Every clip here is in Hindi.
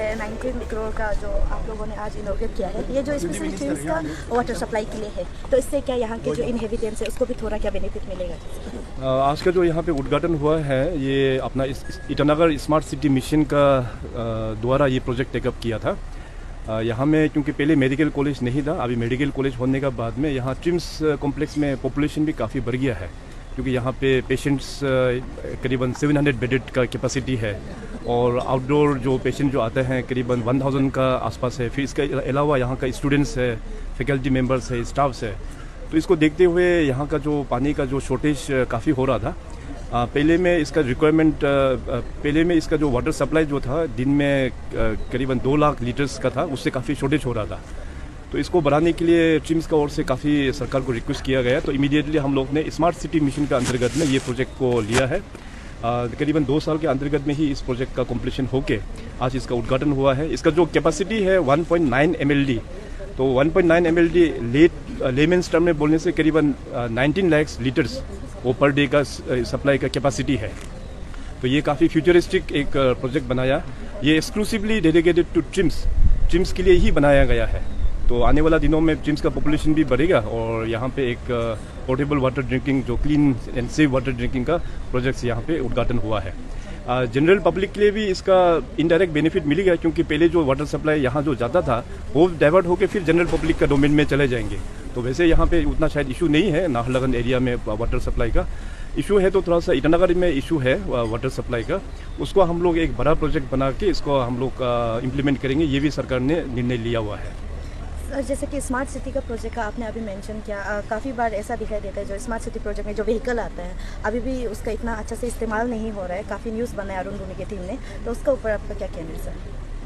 है 19 करोड़ का जो आप लोगों ने आज इनॉग्रेट किया है, ये जो स्पेशली ट्रिम्स का वाटर सप्लाई के लिए है, तो इससे क्या यहाँ के जो इनहेबिटेंट्स है उसको भी थोड़ा क्या बेनिफिट मिलेगा? आज का जो यहाँ पे उद्घाटन हुआ है, ये अपना ईटानगर स्मार्ट सिटी मिशन का द्वारा ये प्रोजेक्ट टेकअप किया था। यहाँ में क्योंकि पहले मेडिकल कॉलेज नहीं था, अभी मेडिकल कॉलेज होने का बाद में यहाँ ट्रिम्स कॉम्प्लेक्स में पॉपुलेशन भी काफ़ी बढ़ गया है, क्योंकि यहाँ पे पेशेंट्स करीबन 700 बेडेड का कैपेसिटी है और आउटडोर जो पेशेंट जो आते हैं करीबन 1000 का आसपास है। फिर इसके अलावा यहाँ का स्टूडेंट्स है, फैकल्टी मेंबर्स है, स्टाफ्स है। तो इसको देखते हुए यहाँ का जो पानी का जो शॉर्टेज काफ़ी हो रहा था। पहले में इसका जो वाटर सप्लाई जो था दिन में करीबन 2 लाख लीटर्स का था, उससे काफ़ी शॉर्टेज हो रहा था। तो इसको बढ़ाने के लिए ट्रिम्स का ओर से काफ़ी सरकार को रिक्वेस्ट किया गया, तो इमीडिएटली हम लोग ने स्मार्ट सिटी मिशन के अंतर्गत में ये प्रोजेक्ट को लिया है। करीबन 2 साल के अंतर्गत में ही इस प्रोजेक्ट का कंप्लीशन होके आज इसका उद्घाटन हुआ है। इसका जो कैपेसिटी है 1.9 MLD, तो 1.9 MLD लेमेंस टर्म में बोलने से करीबन 19 लाख लीटर्स वो पर डे का सप्लाई का कैपेसिटी है। तो ये काफ़ी फ्यूचरिस्टिक एक प्रोजेक्ट बनाया, ये एक्सक्लूसिवली डेडिकेटेड टू ट्रिम्स के लिए ही बनाया गया है। तो आने वाला दिनों में ट्रिम्स का पॉपुलेशन भी बढ़ेगा और यहाँ पे एक पोर्टेबल वाटर ड्रिंकिंग, जो clean and safe water drinking का प्रोजेक्ट यहाँ पे उद्घाटन हुआ है। जनरल पब्लिक के लिए भी इसका इनडायरेक्ट बेनिफिट मिलेगा, क्योंकि पहले जो वाटर सप्लाई यहाँ जो जाता था वो डाइवर्ट होकर फिर जनरल पब्लिक का डोमेन में चले जाएंगे। तो वैसे यहाँ पे उतना शायद इशू नहीं है नाहरलगुन एरिया में वाटर सप्लाई का। इशू है तो थोड़ा सा ईटानगर में इशू है वाटर सप्लाई का, उसको हम लोग एक बड़ा प्रोजेक्ट बना के इसको हम लोग इम्प्लीमेंट करेंगे, ये भी सरकार ने निर्णय लिया हुआ है। जैसे कि स्मार्ट सिटी का प्रोजेक्ट का आपने अभी मेंशन किया, काफ़ी बार ऐसा दिखाई देता है जो स्मार्ट सिटी प्रोजेक्ट में जो व्हीकल आता है अभी भी उसका इतना अच्छा से इस्तेमाल नहीं हो रहा है। काफ़ी न्यूज़ बना है अरुण भूमि की टीम ने, तो उसका ऊपर आपका क्या कहना है सर?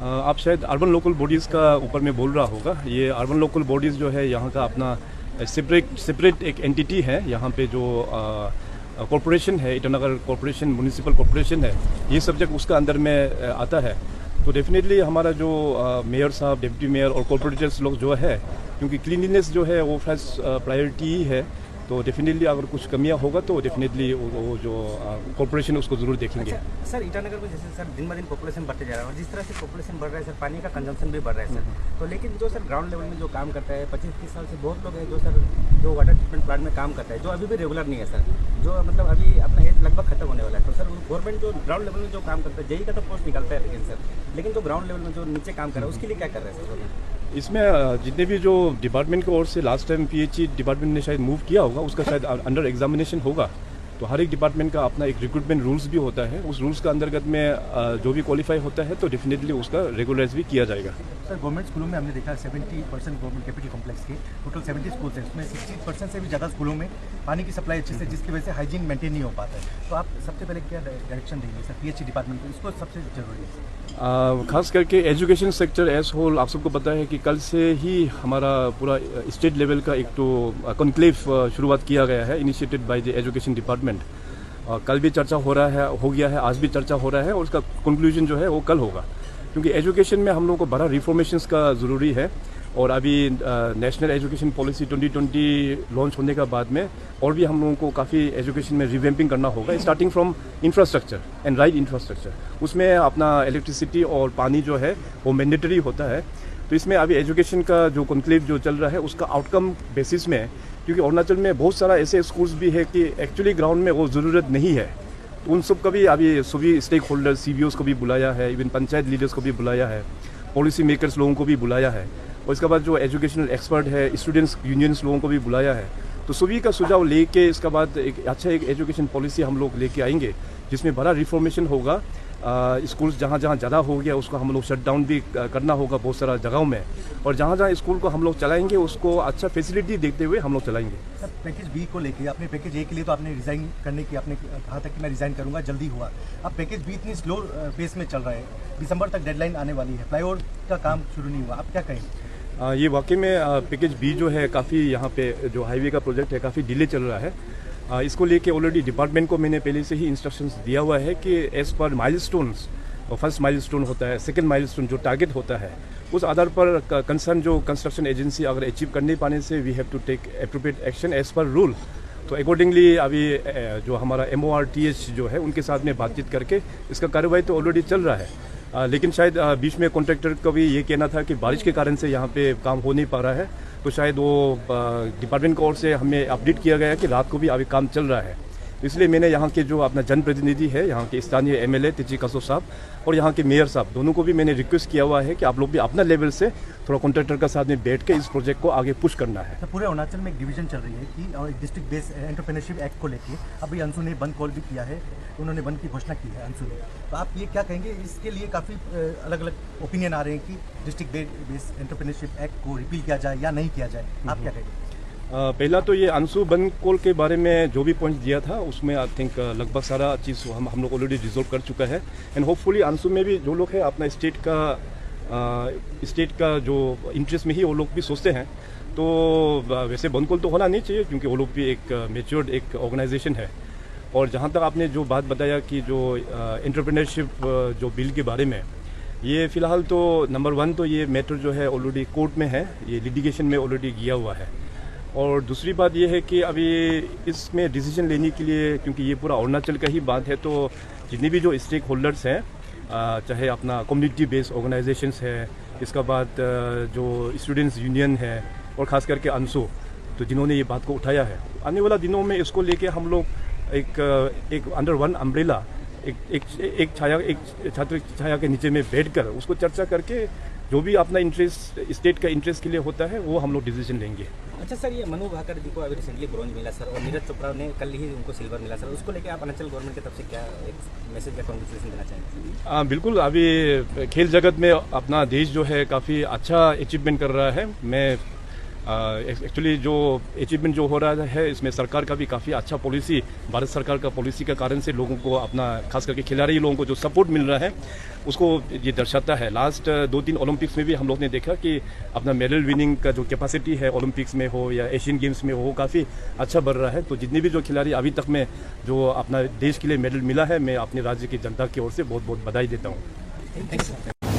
आप शायद अर्बन लोकल बॉडीज़ का ऊपर में बोल रहा होगा। ये अर्बन लोकल बॉडीज़ जो है यहाँ का अपना सेपरेट एक एंटिटी है। यहाँ पे जो कॉरपोरेशन है, ईटानगर कॉरपोरेशन, म्यूनिसिपल कॉरपोरेशन है, ये सब्जेक्ट उसका अंदर में आता है। तो डेफिनेटली हमारा जो मेयर साहब, डिप्टी मेयर और कॉर्पोरेटर्स लोग जो है, क्योंकि क्लीनलीनेस जो है वो फर्स्ट प्रायोरिटी ही है, तो डेफिनेटली अगर कुछ कमियां होगा तो डेफिनेटली वो जो कॉर्पोरेशन उसको जरूर देखेंगे। अच्छा, सर ईटानगर में जैसे सर दिन ब दिन पॉपुलेशन बढ़ते जा रहा है और जिस तरह से पॉपुलेशन बढ़ रहा है सर, पानी का कंजम्पशन भी बढ़ रहा है सर। तो लेकिन जो सर ग्राउंड लेवल में जो काम करता है 25-30 साल से बहुत लोग हैं जो सर जो वाटर ट्रीटमेंट प्लांट में काम करता है, जो अभी भी रेगुलर नहीं है सर, जो मतलब अभी अपना एज लगभग खत्म होने वाला है। तो सर गवर्नमेंट जो ग्राउंड लेवल में जो काम करता है, जेई का तो पोस्ट निकलता है लेकिन जो ग्राउंड लेवल में जो नीचे काम कर रहा है उसके लिए क्या कर रहे हैं सर? इसमें जितने भी जो डिपार्टमेंट की ओर से लास्ट टाइम PHE डिपार्टमेंट ने शायद मूव किया होगा, उसका शायद अंडर एग्जामिनेशन होगा। तो हर एक डिपार्टमेंट का अपना एक रिक्रूटमेंट रूल्स भी होता है, उस रूल्स का अंतर्गत में जो भी क्वालिफाई होता है तो डेफिनेटली उसका रेगुलराइज भी किया जाएगा। सर गवर्नमेंट स्कूलों में हमने देखा 70% गवर्नमेंट कैपिटल कॉम्प्लेक्स के टोटल 70 स्कूल्स हैं, उसमें 60% से भी ज़्यादा स्कूलों में पानी की सप्लाई अच्छे से, जिसकी वजह से हाइजीन मेंटेन नहीं हो पाता है। तो आप सबसे पहले क्या डायरेक्शन देंगे सर PHE डिपार्टमेंट को, इसको सबसे जरूरी है? खास करके एजुकेशन सेक्टर एज होल, आप सबको पता है कि कल से ही हमारा पूरा स्टेट लेवल का एक तो कॉन्क्लेव शुरुआत किया गया है, initiated by the education department. कल भी चर्चा हो गया है, आज भी चर्चा हो रहा है और उसका कंक्लूजन जो है वो कल होगा, क्योंकि एजुकेशन में हम लोगों को बड़ा रिफॉर्मेशंस का ज़रूरी है। और अभी नेशनल एजुकेशन पॉलिसी 2020 लॉन्च होने का बाद में और भी हम लोगों को काफ़ी एजुकेशन में रिवैम्पिंग करना होगा, starting from infrastructure and right infrastructure. उसमें अपना इलेक्ट्रिसिटी और पानी जो है वो मैंडेटरी होता है। तो इसमें अभी एजुकेशन का जो कॉन्क्लेव जो चल रहा है उसका आउटकम बेसिस में, क्योंकि अरुणाचल में बहुत सारा ऐसे स्कूल्स भी है कि एक्चुअली ग्राउंड में वो ज़रूरत नहीं है, तो उन सब का भी अभी सभी स्टेक होल्डर CBOs को भी बुलाया है, इवन पंचायत लीडर्स को भी बुलाया है, पॉलिसी मेकर्स लोगों को भी बुलाया है, और इसके बाद जो एजुकेशनल एक्सपर्ट है, स्टूडेंट्स यूनियंस लोगों को भी बुलाया है। तो सभी का सुझाव लेके इसके बाद एक एजुकेशन पॉलिसी हम लोग लेके आएंगे, जिसमें बड़ा रिफॉर्मेशन होगा। स्कूल्स जहाँ ज़्यादा हो गया उसको हम लोग शट डाउन भी करना होगा बहुत सारा जगहों में, और जहाँ स्कूल को हम लोग चलाएंगे उसको अच्छा फैसिलिटी देखते हुए हम लोग चलाएंगे। सर पैकेज B को लेके आपने पैकेज A के लिए तो आपने रिज़ाइन करने की आपने कहा था कि मैं रिज़ाइन करूंगा, जल्दी हुआ। अब पैकेज B इतनी स्लो पेस में चल रहा है, दिसंबर तक डेडलाइन आने वाली है, फ्लाईओवर का काम शुरू नहीं हुआ, आप क्या कहेंगे? ये वाकई में पैकेज B जो है काफ़ी यहाँ पे जो हाईवे का प्रोजेक्ट है काफ़ी डिले चल रहा है। इसको लेके ऑलरेडी डिपार्टमेंट को मैंने पहले से ही इंस्ट्रक्शंस दिया हुआ है कि as per milestones, first milestone होता है, सेकंड माइलस्टोन जो टारगेट होता है, उस आधार पर कंसर्न जो कंस्ट्रक्शन एजेंसी अगर अचीव करने पाने से we have to take appropriate action as per rule. तो अकॉर्डिंगली अभी जो हमारा MORTH जो है उनके साथ में बातचीत करके इसका कार्रवाई तो ऑलरेडी चल रहा है। लेकिन शायद बीच में कॉन्ट्रैक्टर का भी ये कहना था कि बारिश के कारण से यहाँ पे काम हो नहीं पा रहा है, तो शायद वो डिपार्टमेंट की ओर से हमें अपडेट किया गया है कि रात को भी अभी काम चल रहा है। इसलिए मैंने यहाँ के जो अपना जनप्रतिनिधि है, यहाँ के स्थानीय एमएलए तेची कासो साहब और यहाँ के मेयर साहब, दोनों को भी मैंने रिक्वेस्ट किया हुआ है कि आप लोग भी अपना लेवल से थोड़ा कॉन्ट्रैक्टर का साथ में बैठ के इस प्रोजेक्ट को आगे पुश करना है। तो पूरे अरुणाचल में एक डिवीजन चल रही है कि और एक डिस्ट्रिक्ट बेस्ड एंटरप्रेन्योरशिप एक्ट को लेके अभी अंशु ने बंद कॉल भी किया है, उन्होंने बंद की घोषणा की है अंशु ने। तो आप ये क्या कहेंगे, इसके लिए काफ़ी अलग अलग ओपिनियन आ रहे हैं कि डिस्ट्रिक्ट बेस्ड एंटरप्रेन्योरशिप एक्ट को रिपील किया जाए या नहीं किया जाए, आप क्या कहेंगे? पहला तो ये अंशु बंद कॉल के बारे में जो भी पॉइंट दिया था उसमें आई थिंक लगभग सारा चीज़ हम लोग ऑलरेडी रिजोल्व कर चुका है। एंड होपफुली अंशु में भी जो लोग हैं अपना स्टेट का जो इंटरेस्ट में ही वो लोग भी सोचते हैं, तो वैसे बंद कॉल तो होना नहीं चाहिए क्योंकि वो लोग भी एक मेच्योर्ड एक ऑर्गेनाइजेशन है। और जहाँ तक आपने जो बात बताया कि जो एंटरप्रेन्योरशिप जो बिल के बारे में, ये फ़िलहाल तो नंबर 1 तो ये मैटर जो है ऑलरेडी कोर्ट में है, ये लिटिगेशन में ऑलरेडी गया हुआ है। और दूसरी बात ये है कि अभी इसमें डिसीजन लेने के लिए, क्योंकि ये पूरा अरुणाचल का ही बात है, तो जितने भी जो स्टेक होल्डर्स हैं, चाहे अपना कम्युनिटी बेस्ड ऑर्गेनाइजेशंस है, इसका बाद जो स्टूडेंट्स यूनियन है और ख़ास करके अंशु, तो जिन्होंने ये बात को उठाया है, आने वाला दिनों में इसको लेके हम लोग एक अंडर वन अम्ब्रेला एक छात्र छाया के नीचे में बैठकर उसको चर्चा करके जो भी अपना इंटरेस्ट स्टेट का इंटरेस्ट के लिए होता है वो हम लोग डिसीजन लेंगे। अच्छा सर, ये मनु भाकर जी को अभी रिसेंटली ब्रॉन्ज मिला सर, और नीरज चोपड़ा ने कल ही उनको सिल्वर मिला सर, उसको लेके आप अरुणाचल गवर्नमेंट की तरफ से क्या एक मैसेज या कॉन्ग्रेचुलेशन देना चाहेंगे? बिल्कुल, अभी खेल जगत में अपना देश जो है काफ़ी अच्छा अचीवमेंट कर रहा है। मैं एक्चुअली जो अचीवमेंट जो हो रहा है इसमें सरकार का भी काफ़ी अच्छा पॉलिसी, भारत सरकार का पॉलिसी का कारण से लोगों को अपना खास करके खिलाड़ी लोगों को जो सपोर्ट मिल रहा है उसको ये दर्शाता है। लास्ट 2-3 ओलंपिक्स में भी हम लोग ने देखा कि अपना मेडल विनिंग का जो कैपेसिटी है ओलंपिक्स में हो या एशियन गेम्स में हो, वो काफ़ी अच्छा बढ़ रहा है। तो जितने भी जो खिलाड़ी अभी तक में जो अपना देश के लिए मेडल मिला है, मैं अपने राज्य की जनता की ओर से बहुत बहुत बधाई देता हूँ। Thank you sir.